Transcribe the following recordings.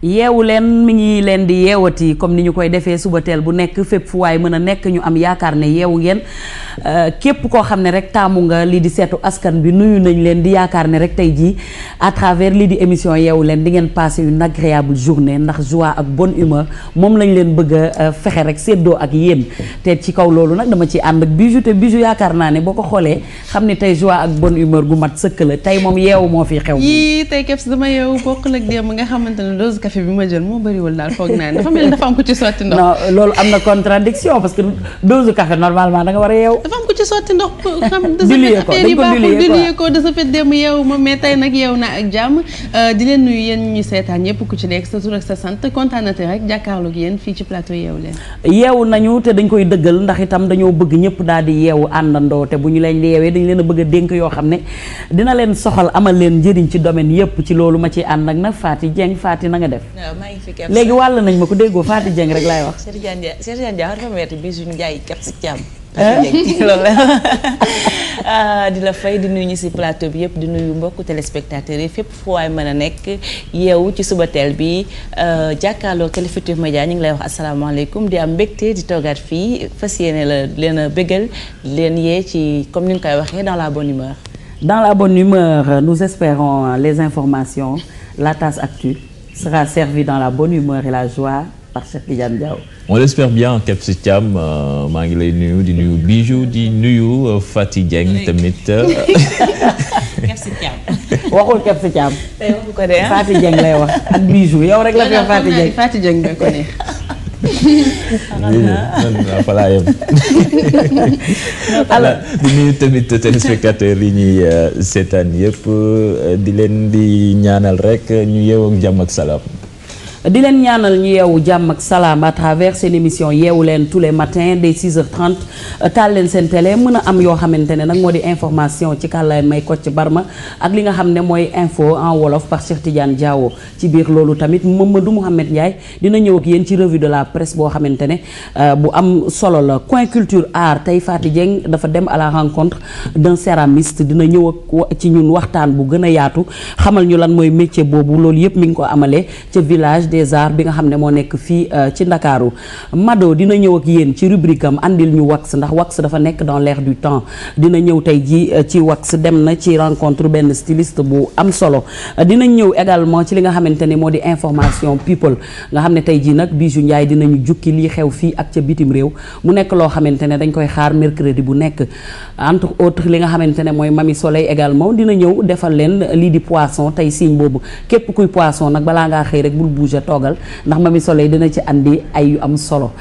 yeewu leen mi ngi leen di yeewati comme ni ñu koy defee suba teel bu nekk fépp fu waay mën a nekk ñu am yaakaar ne yeewu ngeen képp koo xam ne rek taamu nga lii di seetu askan bi nuyu nañ leen di yaakaar ne rek tey jii à travers lii di émission yeewu leen di ngeen passer une agréable journée ndax joie ak bonne humeur moom lañ leen bëgg a fexe rek séddoo ak yéen te ci kaw loolu nag dama ci ànd ak Bijou te Bijou yaakaar naa ne boo ko xoolee xam ne tey joie ak bonne humeur gu mat sëkk la tey moom yeewu moo fi xew. yii tey képp si dama yeewu bokkul ak démb nga xamante ne dose café bi ma jël moo bëriwul daal foog naa dafa mel ni dafa am ku ci sotti ndox. non loolu am na contradiction parce que dose café normalement da nga war a yeewu. dafa am ku ci sotti ndox xam diluye ko de ce fait démb yeewu ma mais tey nag yeewu naa ak jàmm di leen nuyu yéen ñu seetaan ñëpp ku ci nekk sa tur ak sa sant kontaanate rek jàkkaarloog yéen fii ci plateau yeewu leen. yeewu nañu te dañ koy dëggal ndax itam dañoo bëgg ñëpp daal di yeewu àndandoo te bu ñu leen di yeewee dañ leen a bëgg a dénk yoo xam ne dina leen soxal amal leen njëriñ ci domaine yëpp ci loolu ma ci ànd ak nag Faty Dieng Faty na nga def. waaw maa ngi fi kepp léegi wàll nañ ma ko déggoo Faty Dieng rek laay wax. Cheikh Tidiane Dia dafa metti Bijou Ndiaye kepp si jàmm. loolu la di la fay di nuyu ñu si plateau bi yëpp di nuyu mbokku téléspectateurs yi fépp fu waay mën a nekk yeewu ci suba teel bi jàkkaarloo Télé Futurs Médias ñu ngi lay wax asalaamaaleykum di am mbégte di toogaat fii fas yéene la leen a bégal leen yee ci comme ni nga koy waxee dans la bonne humeur. Dans la bonne humeur, nous espérons les informations, la tasse actu sera servie dans la bonne humeur et la joie par Cheikh Tidiane Diaw. On l'espère bien Kep si Thiam maa ngi lay nuyu di nuyu Bijou di nuyu Faty Dieng tamit. Kep si Thiam. waxul Kep si Thiam. tey waxu ko de Faty Dieng lay wax ak Bijou yow rek la fi Faty Dieng. Faty Dieng nga ko neex. falaa yem alors di nuyu tamit téléspectateurs yi ñuy seetaan yëpp di leen di ñaanal rek ñu yeewoo ak jàmm ak salaam. di leen ñaanal ñu yeewu jàmm ak salaam à travers seen émission yeewu leen tous les matins dès 6h30 taal leen seen télé mën a am yoo xamante ne nag moo di information ci kàllaay may Kocc Barma ak li nga xam ne mooy info en wolof par Cheikh Tidiane Diawo ci biir loolu tamit Mamadou Mouhamed Ndiaye dina ñëw ak yéen ci revue de la presse boo xamante ne bu am solo la coin culture art tey Faty Dieng dafa dem à la rencontre d'un céramiste dina ñëw ak ci ñun waxtaan bu gën a yaatu xamal ñu lan mooy métier boobu loolu yëpp mi ngi ko amalee ca village des arts bi nga xam ne moo nekk fii ci Ndakaaru Mado dina ñëw ak yéen ci rubrique am andil ñu wax ndax wax dafa nekk dans l'air du temps dina ñëw tey ji ci wax dem na ci rencontre benn styliste bu am solo dinañ ñëw également ci li nga xamante ne moo di information people nga xam ne tey ji nag Bijou Ndiaye dinañu jukki lii xew fii ak ca bitim réew mu nekk loo xamante ne dañ koy xaar mercredi bu nekk entre autres li nga xamante ne mooy Mami Soleil également dina ñëw defal leen lii di poisson tey signe boobu képp kuy poisson nag balaa ngaa xëy rek bul bouger toogal ndax Mami Soleil dina ci andi ay yu am solo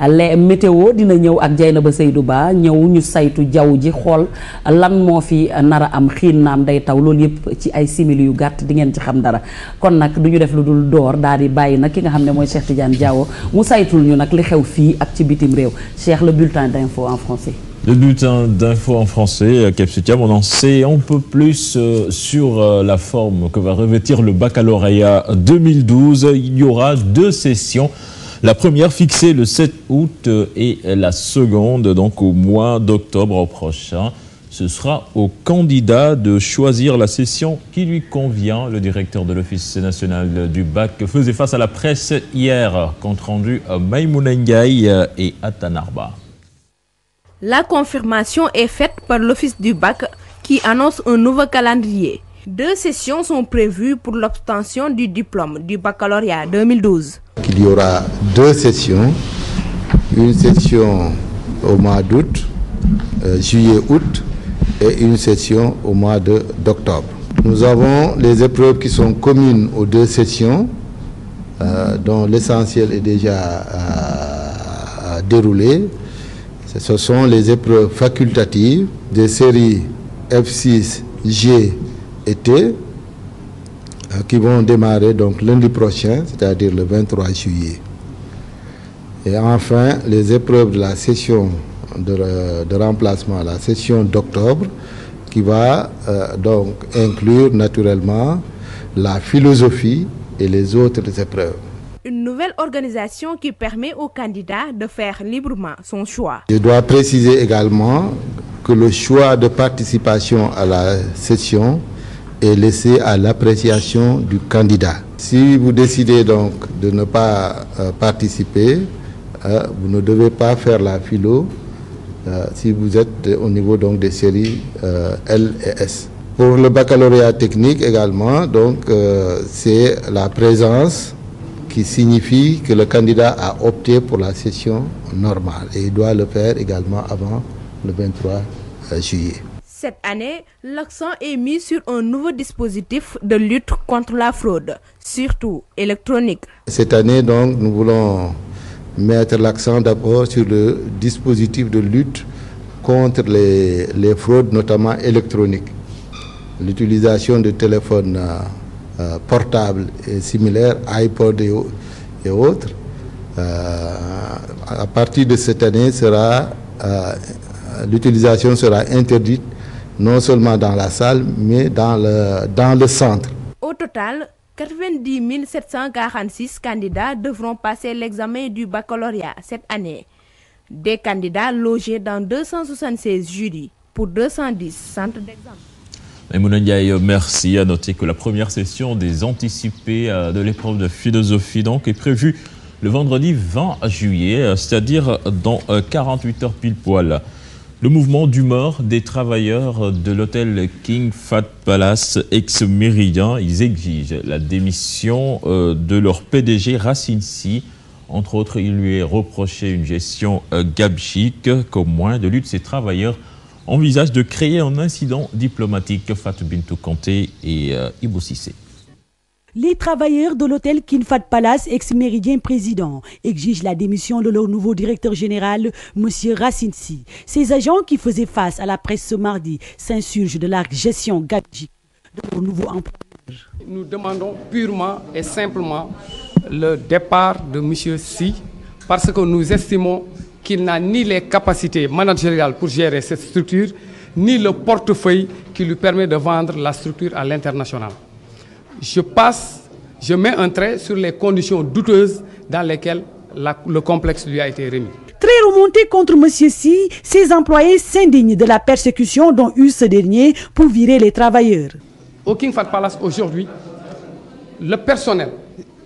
les météo dina ñëw ak Dieynaba Seydou Ba ñëw ñu saytu jaww ji xool lan moo fi nar a am xiin naam day taw loolu yëpp ci ay simili yu gàtt di ngeen ci xam dara kon nag du ñu def lu dul door daal di bàyyi nag ki nga xam ne mooy Cheikh Tidiane Diawo mu saytul ñu nag li xew fii ak ci bitim réew Cheikh le bulletin d'info en français. Le bulletin d'info en français, Kep si Thiam, on en sait un peu plus sur la forme que va revêtir le baccalauréat 2012. Il y aura 2 sessions. La première fixée le 7 août et la seconde donc au mois d'octobre prochain. Ce sera au candidat de choisir la session qui lui convient. Le directeur de l'Office national du bac faisait face à la presse hier. Compte rendu Maïmouna Ndiaye et Atanarba. La confirmation est faite par l'Office du bac qui annonce un nouveau calendrier. 2 sessions sont prévues pour l'obtention du diplôme du baccalauréat 2012. Il y aura 2 sessions, une session au mois d'août, juillet-août, et une session au mois d'octobre. Nous avons les épreuves qui sont communes aux 2 sessions, dont l'essentiel est déjà déroulé. Ce sont les épreuves facultatives des séries F6, G et T qui vont démarrer donc lundi prochain, c'est-à-dire le 23 juillet. Et enfin, les épreuves de la session de remplacement, la session d'octobre, qui va donc inclure naturellement la philosophie et les autres épreuves. Une nouvelle organisation qui permet aux candidats de faire librement son choix. Je dois préciser également que le choix de participation à la session est laissé à l'appréciation du candidat. Si vous décidez donc de ne pas participer, vous ne devez pas faire la philo si vous êtes au niveau donc des séries L et S. Pour le baccalauréat technique également, donc c'est la présence qui signifie que le candidat a opté pour la session normale et il doit le faire également avant le 23 juillet. Cette année, l'accent est mis sur un nouveau dispositif de lutte contre la fraude, surtout électronique. Cette année, donc, nous voulons mettre l'accent d'abord sur le dispositif de lutte contre les fraudes, notamment électroniques. L'utilisation de téléphones portables et similaires, iPod et autres. À partir de cette année, l'utilisation sera interdite non seulement dans la salle, mais dans le centre. Au total, 90 746 candidats devront passer l'examen du baccalauréat cette année. Des candidats logés dans 276 jurys pour 210 centres d'examen. Maïmouna Ndiaye, merci. À noter que la première session des anticipés de l'épreuve de philosophie donc, est prévue le vendredi 20 juillet, c'est-à-dire dans 48 heures pile poil. Le mouvement d'humeur des travailleurs de l'hôtel King Fahd Palace ex-Méridien, ils exigent la démission de leur PDG Racine Sy. Entre autres, il lui est reproché une gestion gabchique. Comme moyen de lutte, ces travailleurs envisagent de créer un incident diplomatique. Fatou Bintou Kanté et Ibou Cissé. Les travailleurs de l'hôtel King Fahd Palace, ex-Méridien président, exigent la démission de leur nouveau directeur général, M. Racine Sy. Ces agents qui faisaient face à la presse ce mardi s'insurgent de la gestion gabchique de leur nouveau employeur. Nous demandons purement et simplement le départ de M. Sy parce que nous estimons qu'il n'a ni les capacités managériales pour gérer cette structure, ni le portefeuille qui lui permet de vendre la structure à l'international. Je mets un trait sur les conditions douteuses dans lesquelles le complexe lui a été remis. Très remonté contre M. Sy, ses employés s'indignent de la persécution dont eut ce dernier pour virer les travailleurs. Au King Fahd Palace aujourd'hui, le personnel,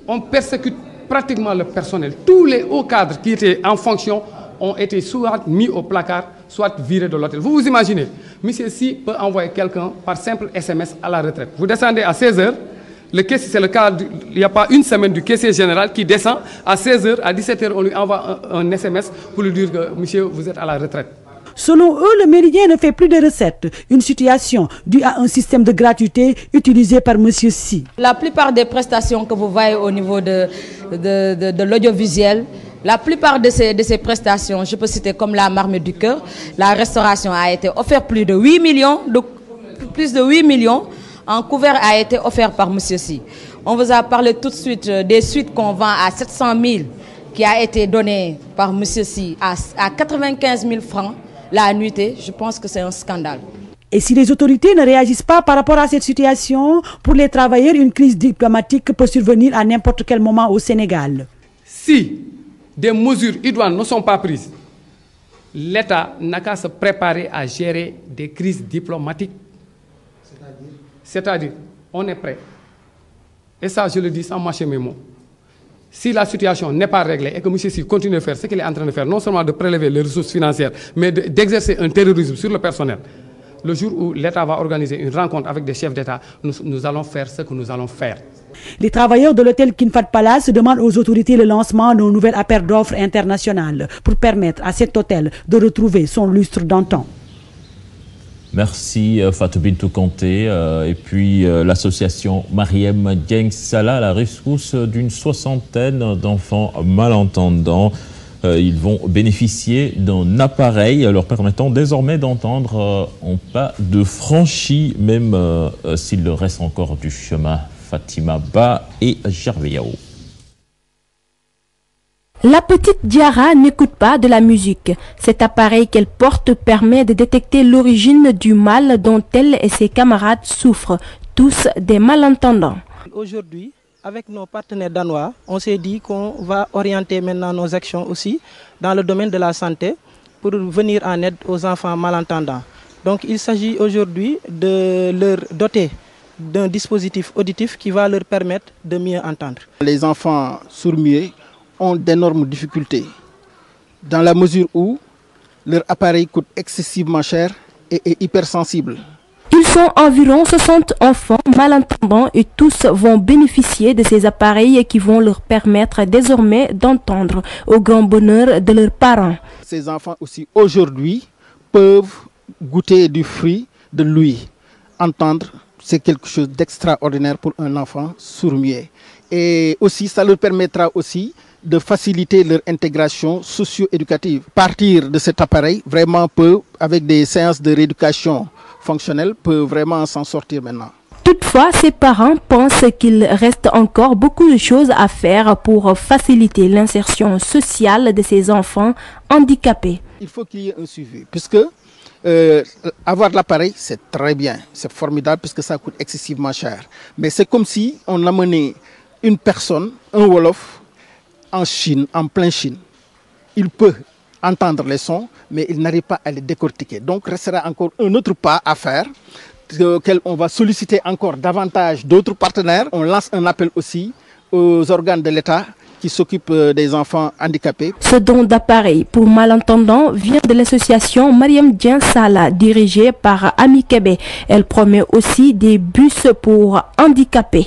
on persécute pratiquement le personnel. Tous les hauts cadres qui étaient en fonction ont été soit mis au placard, soit virés de l'hôtel. Vous vous imaginez, M. Sy peut envoyer quelqu'un par simple SMS à la retraite. Vous descendez à 16h, c'est le cas, il n'y a pas une semaine du caissier général qui descend à 16h, à 17h, on lui envoie un SMS pour lui dire que monsieur, vous êtes à la retraite. Selon eux, le Méridien ne fait plus de recettes, une situation due à un système de gratuité utilisé par M. Sy. La plupart des prestations que vous voyez au niveau de l'audiovisuel, la plupart de ces prestations, je peux citer comme la Marmite du Cœur, la restauration a été offerte plus de 8 millions, un couvert a été offert par M. Sy. On vous a parlé tout de suite des suites qu'on vend à 700 000 qui a été donné par M. Sy à 95 000 francs la nuitée. Je pense que c'est un scandale. Et si les autorités ne réagissent pas par rapport à cette situation, pour les travailleurs, une crise diplomatique peut survenir à n'importe quel moment au Sénégal. Si des mesures idoines ne sont pas prises, l'État n'a qu'à se préparer à gérer des crises diplomatiques. C'est-à-dire, on est prêt. Et ça, je le dis sans mâcher mes mots. Si la situation n'est pas réglée et que M. Sy continue de faire ce qu'il est en train de faire, non seulement de prélever les ressources financières, mais d'exercer un terrorisme sur le personnel, le jour où l'État va organiser une rencontre avec des chefs d'État, nous allons faire ce que nous allons faire. Les travailleurs de l'hôtel King Fahd Palace demandent aux autorités le lancement d'un nouvel appel d'offres international pour permettre à cet hôtel de retrouver son lustre d'antan. Merci Fatou Bintou Kanté. Et puis l'association Mariem Dieng Salah à la rescousse d'une soixantaine d'enfants malentendants. Ils vont bénéficier d'un appareil leur permettant désormais d'entendre en pas de franchi, même s'il leur reste encore du chemin. Fatima Ba et Gervais Yao. La petite Diarra n'écoute pas de la musique. Cet appareil qu'elle porte permet de détecter l'origine du mal dont elle et ses camarades souffrent, tous des malentendants. Aujourd'hui, avec nos partenaires danois, on s'est dit qu'on va orienter maintenant nos actions aussi dans le domaine de la santé pour venir en aide aux enfants malentendants. Donc il s'agit aujourd'hui de leur doter d'un dispositif auditif qui va leur permettre de mieux entendre. Les enfants sourds-muets ont d'énormes difficultés dans la mesure où leur appareil coûte excessivement cher et est hypersensible. Ils sont environ 60 enfants malentendants et tous vont bénéficier de ces appareils qui vont leur permettre désormais d'entendre au grand bonheur de leurs parents. Ces enfants aussi aujourd'hui peuvent goûter du fruit de l'ouïe. Entendre, c'est quelque chose d'extraordinaire pour un enfant sourd-muet. Et aussi, ça leur permettra aussi de faciliter leur intégration socio-éducative. Partir de cet appareil vraiment peut, avec des séances de rééducation fonctionnelle, peut vraiment s'en sortir maintenant. Toutefois, ses parents pensent qu'il reste encore beaucoup de choses à faire pour faciliter l'insertion sociale de ces enfants handicapés. Il faut qu'il y ait un suivi, puisque avoir l'appareil, c'est très bien, c'est formidable, puisque ça coûte excessivement cher. Mais c'est comme si on amenait une personne, un Wolof, en Chine, en plein Chine. Il peut entendre les sons, mais il n'arrive pas à les décortiquer. Donc, restera encore un autre pas à faire, auquel on va solliciter encore davantage d'autres partenaires. On lance un appel aussi aux organes de l'État qui s'occupent des enfants handicapés. Ce don d'appareil pour malentendants vient de l'association Mariam Dien Sala, dirigée par Ami Kébé. Elle promet aussi des bus pour handicapés.